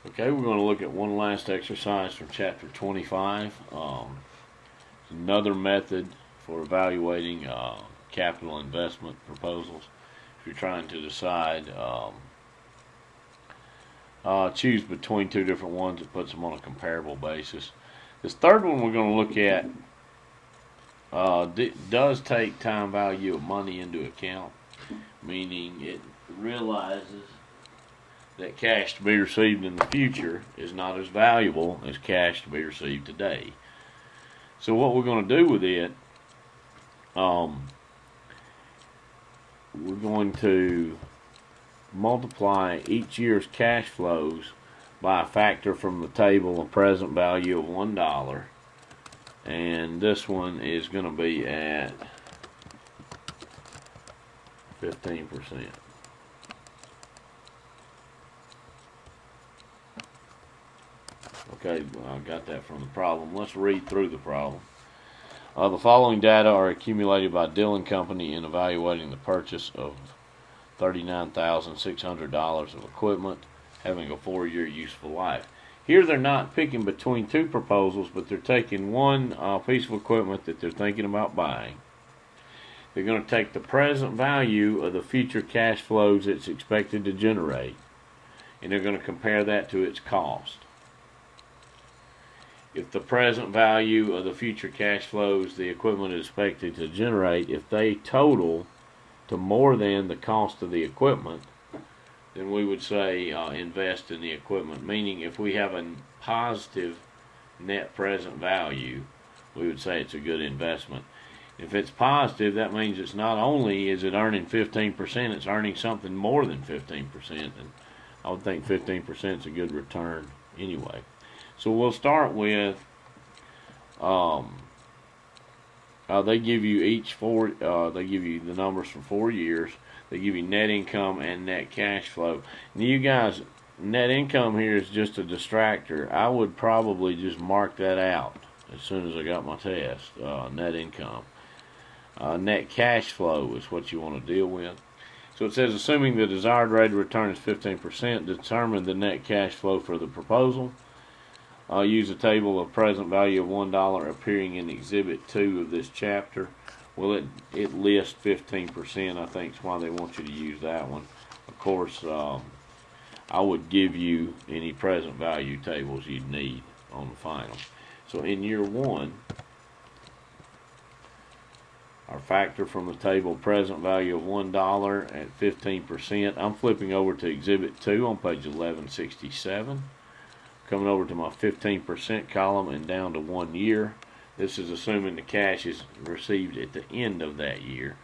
Okay, we're going to look at one last exercise from chapter 25. Another method for evaluating capital investment proposals. If you're trying to decide, choose between two different ones, it puts them on a comparable basis. This third one we're going to look at does take time value of money into account, meaning it realizes that cash to be received in the future is not as valuable as cash to be received today. So what we're going to do with it, we're going to multiply each year's cash flows by a factor from the table of present value of $1, and this one is going to be at 15%. Okay, I got that from the problem. Let's read through the problem. The following data are accumulated by Dillon Company in evaluating the purchase of $39,600 of equipment having a 4-year useful life. Here they're not picking between two proposals, but they're taking one piece of equipment that they're thinking about buying. They're going to take the present value of the future cash flows it's expected to generate, and they're going to compare that to its cost. If the present value of the future cash flows the equipment is expected to generate, if they total to more than the cost of the equipment, then we would say invest in the equipment. Meaning, if we have a positive net present value, we would say it's a good investment. If it's positive, that means it's not only is it earning 15%, it's earning something more than 15%. And I would think 15% is a good return anyway. So we'll start with, they give you they give you the numbers for 4 years. They give you net income and net cash flow. Now you guys, net income here is just a distractor. I would probably just mark that out as soon as I got my test, net income. Net cash flow is what you want to deal with. So it says, assuming the desired rate of return is 15%, determine the net cash flow for the proposal. Use a table of present value of $1 appearing in Exhibit 2 of this chapter. Well, it lists 15%. I think is why they want you to use that one. Of course, I would give you any present value tables you'd need on the final. So in year one, our factor from the table present value of $1 at 15%. I'm flipping over to Exhibit 2 on page 1167. Coming over to my 15% column and down to 1 year. This is assuming the cash is received at the end of that year.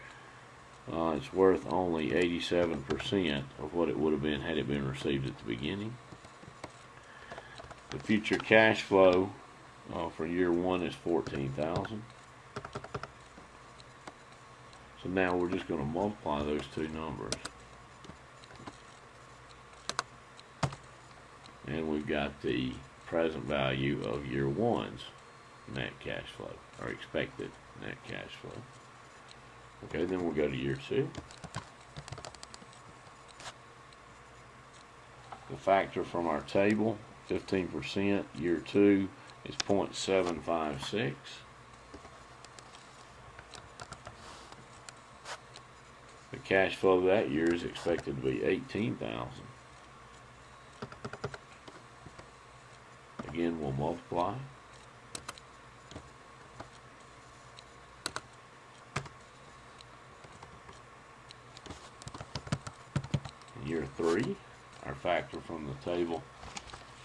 It's worth only 87% of what it would have been had it been received at the beginning. The future cash flow for year one is $14,000. So now we're just going to multiply those two numbers. And we've got the present value of year one's net cash flow, or expected net cash flow. Okay, then we'll go to year two. The factor from our table, 15%, year two is 0.756. The cash flow that year is expected to be $18,000. Again, we'll multiply. Year three, our factor from the table,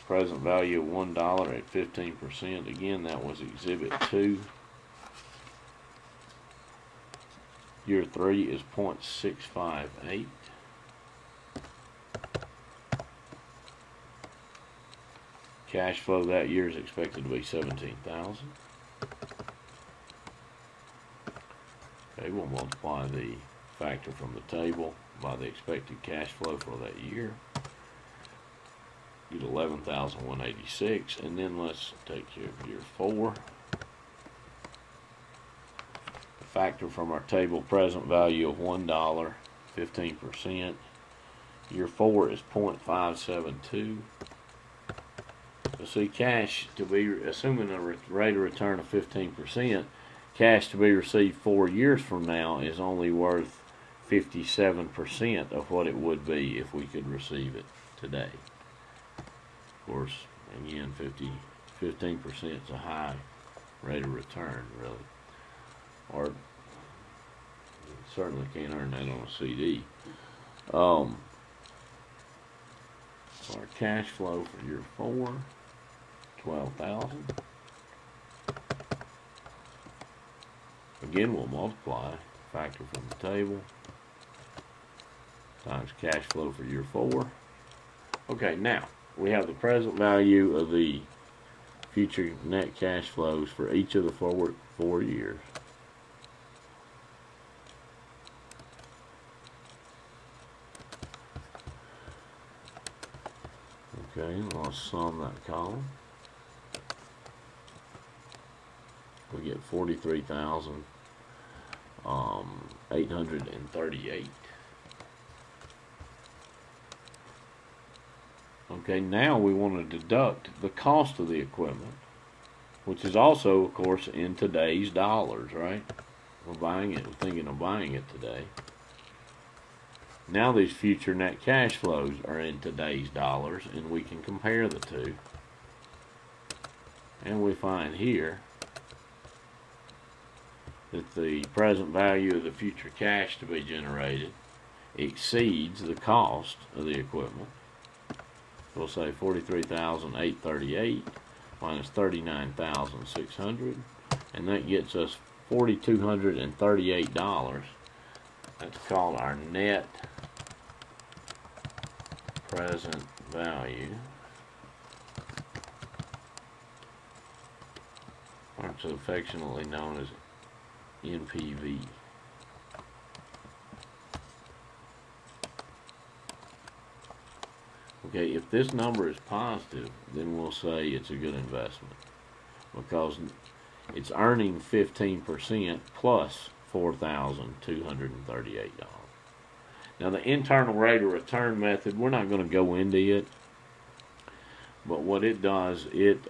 present value of $1 at 15%. Again, that was Exhibit 2. Year three is 0.658. Cash flow that year is expected to be $17,000. Okay, we'll multiply the factor from the table by the expected cash flow for that year. Get 11,186, and then let's take care of year four. The factor from our table, present value of $1, 15%. Year four is 0.572. see, cash to be, assuming a rate of return of 15%, cash to be received 4 years from now is only worth 57% of what it would be if we could receive it today. Of course, again, 15% is a high rate of return, really. Or certainly can't earn that on a CD. Our cash flow for year 4, 12,000. Again, we'll multiply, factor from the table, times cash flow for year 4. Okay, now we have the present value of the future net cash flows for each of the forward 4 years. Okay, I'll sum that column. We get 43,838. Okay, now we want to deduct the cost of the equipment, which is also, of course, in today's dollars, right? We're buying it, we're thinking of buying it today. Now these future net cash flows are in today's dollars, and we can compare the two. And we find here that the present value of the future cash to be generated exceeds the cost of the equipment. We'll say 43,838 minus 39,600, and that gets us $4,238. That's called our net present value, or it's affectionately known as NPV. Okay, if this number is positive, then we'll say it's a good investment because it's earning 15% plus $4,238. Now the internal rate of return method, we're not going to go into it, but what it does, it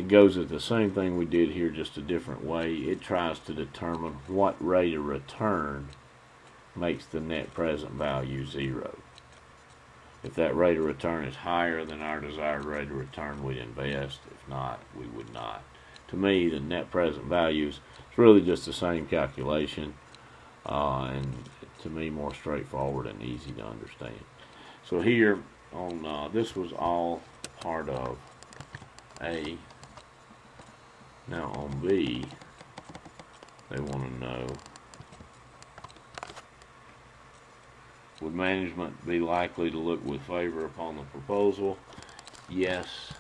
goes at the same thing we did here, just a different way. It tries to determine what rate of return makes the net present value 0. If that rate of return is higher than our desired rate of return, we'd invest. If not, we would not. To me, the net present value is really just the same calculation, and to me more straightforward and easy to understand. So here on this was all part of A. Now on B, they want to know, would management be likely to look with favor upon the proposal? Yes,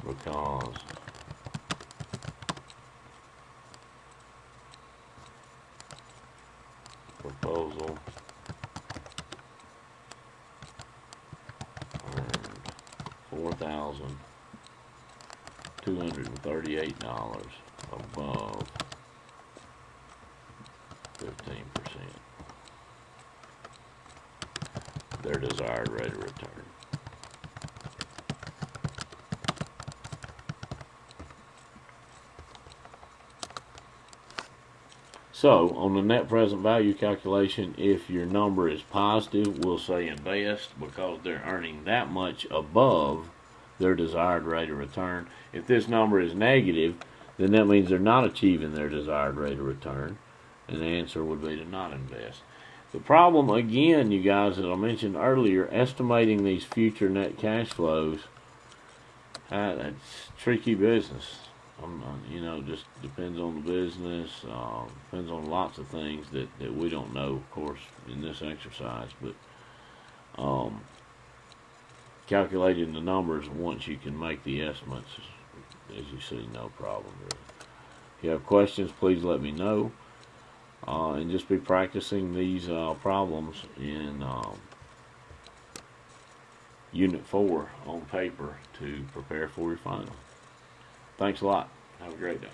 because proposal earned $4,238 above 15%. Their desired rate of return. So, on the net present value calculation, if your number is positive, we'll say invest because they're earning that much above their desired rate of return. If this number is negative, then that means they're not achieving their desired rate of return, and the answer would be to not invest. The problem, again, you guys, as I mentioned earlier, estimating these future net cash flows, that's tricky business. Just depends on the business, depends on lots of things that we don't know, of course, in this exercise. But calculating the numbers, once you can make the estimates, as you see, no problem really. If you have questions, please let me know. And just be practicing these problems in Unit 4 on paper to prepare for your final. Thanks a lot. Have a great day.